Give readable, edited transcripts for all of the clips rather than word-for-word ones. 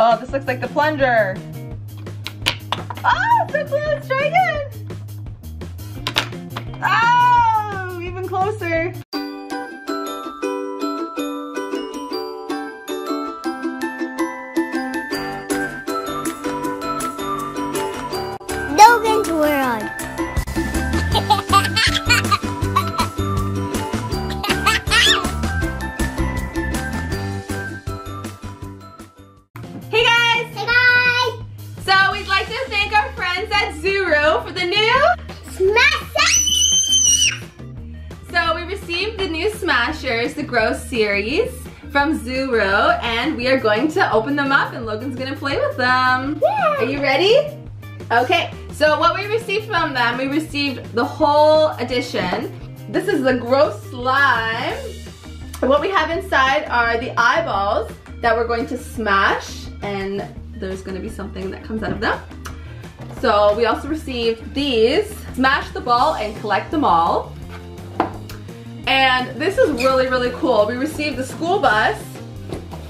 Oh, this looks like the plunger. Oh, so close. Try again. Oh, even closer. Logan's World. Hey guys! Hey guys! So we'd like to thank our friends at ZURU for the new Smashers! So we received the new Smashers, the Grow series from ZURU, and we are going to open them up and Logan's gonna play with them. Yeah. Are you ready? Okay, so what we received from them, we received the whole edition. This is the Grow slime. And what we have inside are the eyeballs that we're going to smash, and there's gonna be something that comes out of them. So we also received these, smash the ball and collect them all. And this is really, really cool. We received the school bus,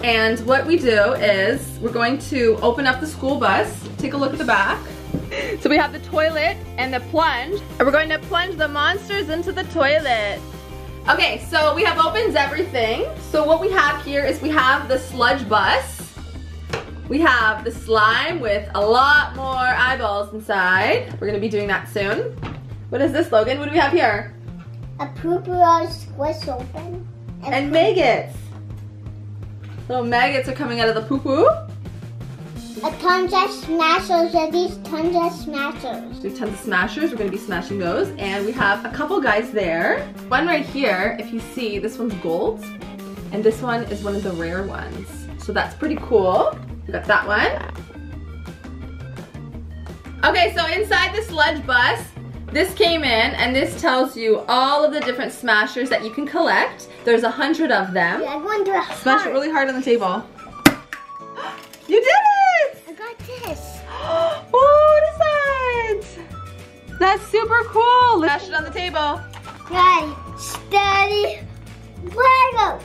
and what we do is we're going to open up the school bus, take a look at the back. So we have the toilet and the plunge, and we're going to plunge the monsters into the toilet. Okay, so we have opened everything. So what we have here is we have the sludge bus. We have the slime with a lot more eyeballs inside. We're gonna be doing that soon. What is this, Logan? What do we have here? A poo-poo squish open. And maggots. Little maggots are coming out of the poo-poo. A tons of smashers. Are these tons of smashers? We have tons of smashers. We're going to be smashing those. And we have a couple guys there. One right here, if you see, this one's gold. And this one is one of the rare ones. So that's pretty cool. We got that one. Okay, so inside the sludge bus, this came in, and this tells you all of the different smashers that you can collect. There's 100 of them. Yeah, I'm going to Smash it really hard on the table. You did it! I got this. Oh, what is that? That's super cool. Smash it on the table. Ready, steady, Lego.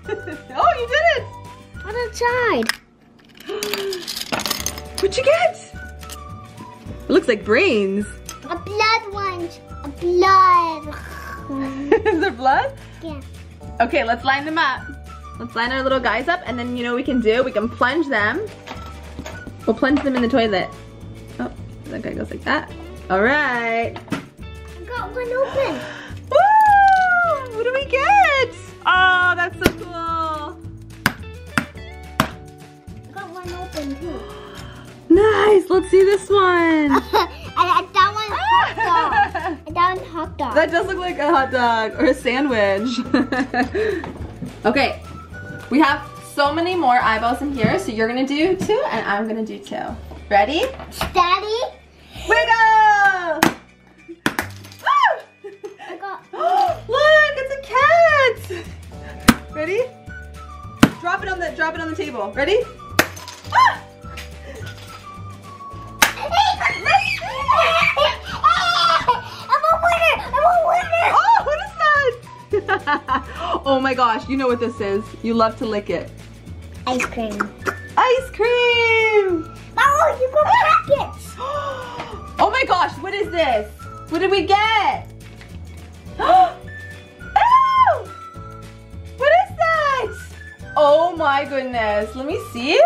Oh, you did it! On the side. What'd you get? It looks like brains. A blood one. A blood. Is there blood? Yeah. Okay, let's line them up. Let's line our little guys up, and then you know what we can do? We can plunge them. We'll plunge them in the toilet. Oh, that guy goes like that. All right. I got one open. Woo! What do we get? Oh, that's so cool. I got one open too. Nice. Let's see this one. And that one's hot dog. And that one's hot dog. That does look like a hot dog or a sandwich. Okay, we have so many more eyeballs in here, so you're gonna do 2 and I'm gonna do 2. Ready? Steady. Wiggle! Woo! I got. Look, it's a cat. Ready? Drop it on the table. Ready? Ah! I'm a winner! I'm a winner! Oh, what is that? Oh my gosh, you know what this is. You love to lick it. Ice cream. Ice cream! Oh, you got packets! Oh my gosh, what is this? What did we get? Ow! What is that? Oh my goodness, let me see.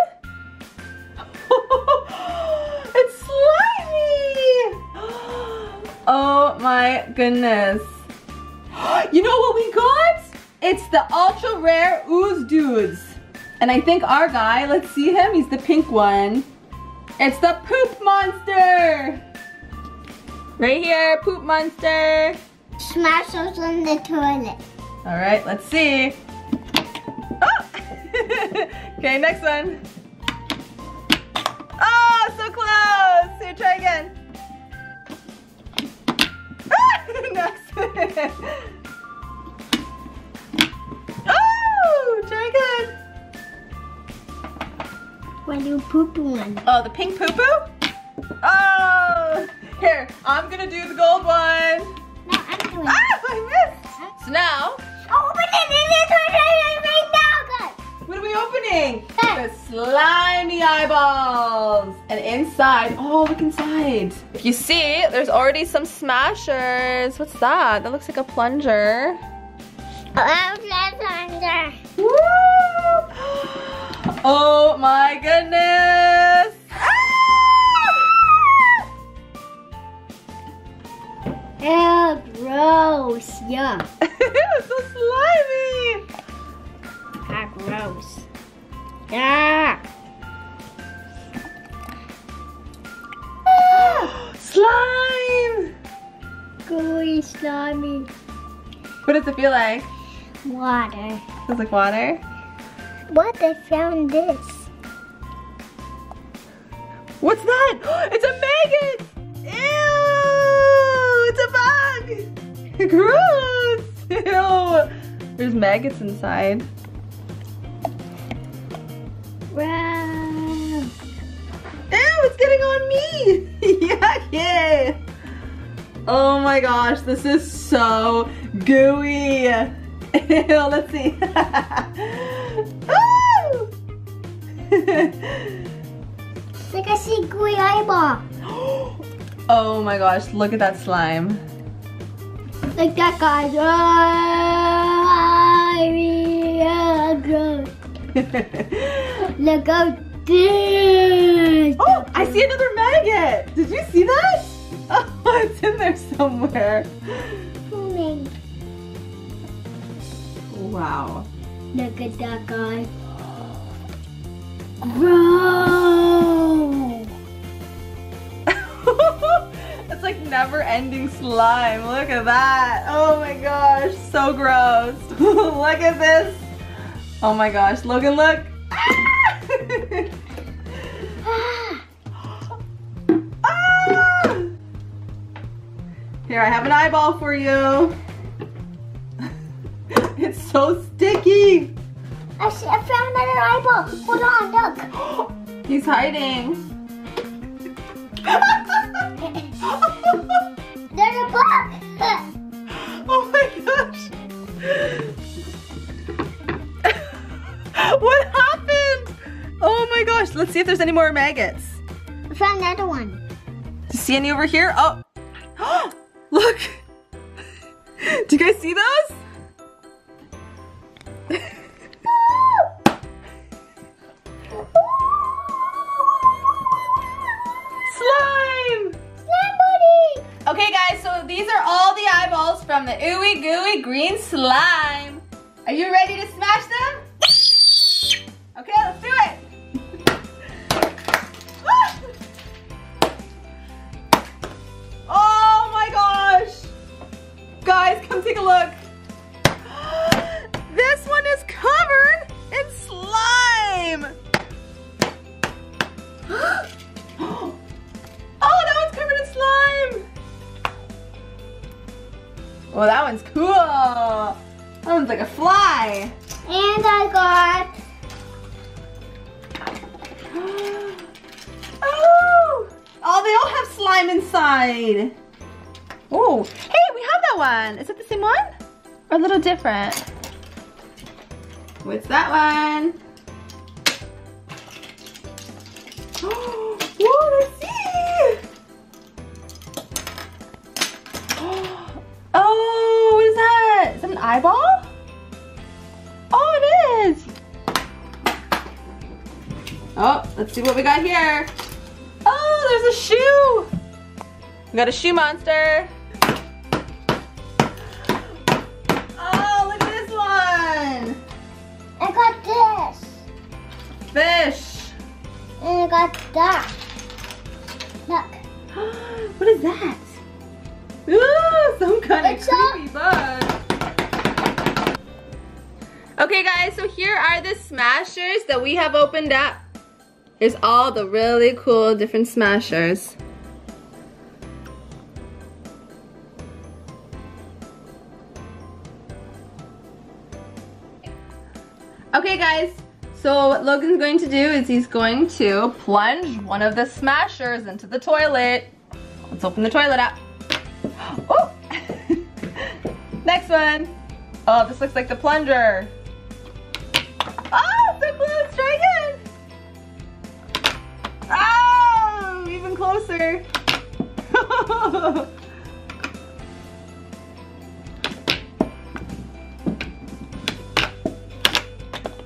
It's slimy! Oh my goodness. You know what we got? It's the ultra rare ooze dudes. And I think our guy, let's see him, he's the pink one. It's the poop monster. Right here, poop monster. Smash those in the toilet. All right, let's see. Oh! Okay, next one. Oh, so close. Here, try again. Next. Oh, try again. What do you poop one? Oh, the pink poo-poo? Oh, here, I'm gonna do the gold one. No, I'm doing it. Ah, I missed. So now. Oh, but it is right now. slimy eyeballs. And inside, oh, look inside. If you see, there's already some smashers. What's that? That looks like a plunger. Woo! Oh my goodness. Ew, gross. Yuck. It's so slimy. Ah, gross. Yeah. Slime. Gooey, slimy. What does it feel like? Water. Feels like water. What? I found this. What's that? It's a maggot. Ew! It's a bug. Gross. Ew. There's maggots inside. Wow. Ew, it's getting on me! Yucky! Oh my gosh, this is so gooey. Ew, let's see. It's like I see gooey eyeball. Oh my gosh, look at that slime. Like that guy's. Gross. Look at this. Oh, I see another maggot. Did you see that? Oh, it's in there somewhere. Wow. Look at that guy. Gross. It's like never-ending slime. Look at that. Oh my gosh, so gross. Look at this. Oh my gosh, Logan, look. Ah! Here, I have an eyeball for you. It's so sticky. I found another eyeball. Hold on, look. He's hiding. There's a bug. Oh my gosh. What happened? Oh my gosh. Let's see if there's any more maggots. I found another one. Do you see any over here? Oh. Look. Do you guys see those? Slime! Slime buddy! Okay guys, so these are all the eyeballs from the ooey gooey green slime. Are you ready to smash them? Okay, let's do it. Oh my gosh. Guys, come take a look. This one is covered in slime. Oh, that one's covered in slime. Oh, that one's cool. That one's like a fly. And I got... Oh, they all have slime inside. Oh, hey, we have that one. Is it the same one? Or a little different? What's that one? Whoa, let's see. Oh, what is that? Is that an eyeball? Oh, it is. Oh, let's see what we got here. Oh, there's a shoe. We got a shoe monster. Oh, look at this one. I got this. Fish. And I got that. Look. What is that? Ooh, some kind of It's creepy bug. Okay guys, so here are the smashers that we have opened up. Here's all the really cool different smashers. Okay guys, so what Logan's going to do is he's going to plunge one of the smashers into the toilet. Let's open the toilet up. Oh! Next one. Oh, this looks like the plunger. Oh, so cool, let's try again. closer.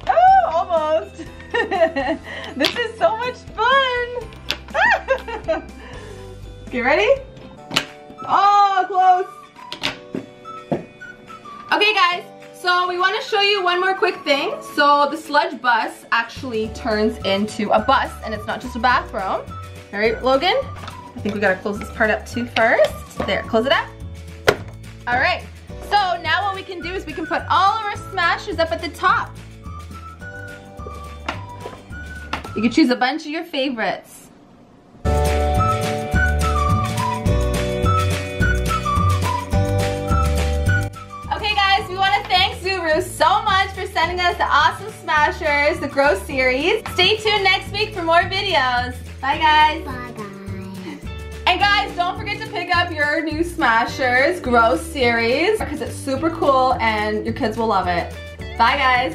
Oh, almost. This is so much fun. Okay, ready? Oh, close. Okay, guys. So we want to show you one more quick thing. So the sludge bus actually turns into a bus, and it's not just a bathroom. All right, Logan? I think we gotta close this part up too first. There, close it up. All right, so now what we can do is we can put all of our smashers up at the top. You can choose a bunch of your favorites. We want to thank ZURU so much for sending us the awesome smashers, the Grow series. Stay tuned next week for more videos. Bye, guys. Bye, guys. And guys, don't forget to pick up your new smashers, Grow series, because it's super cool and your kids will love it. Bye, guys.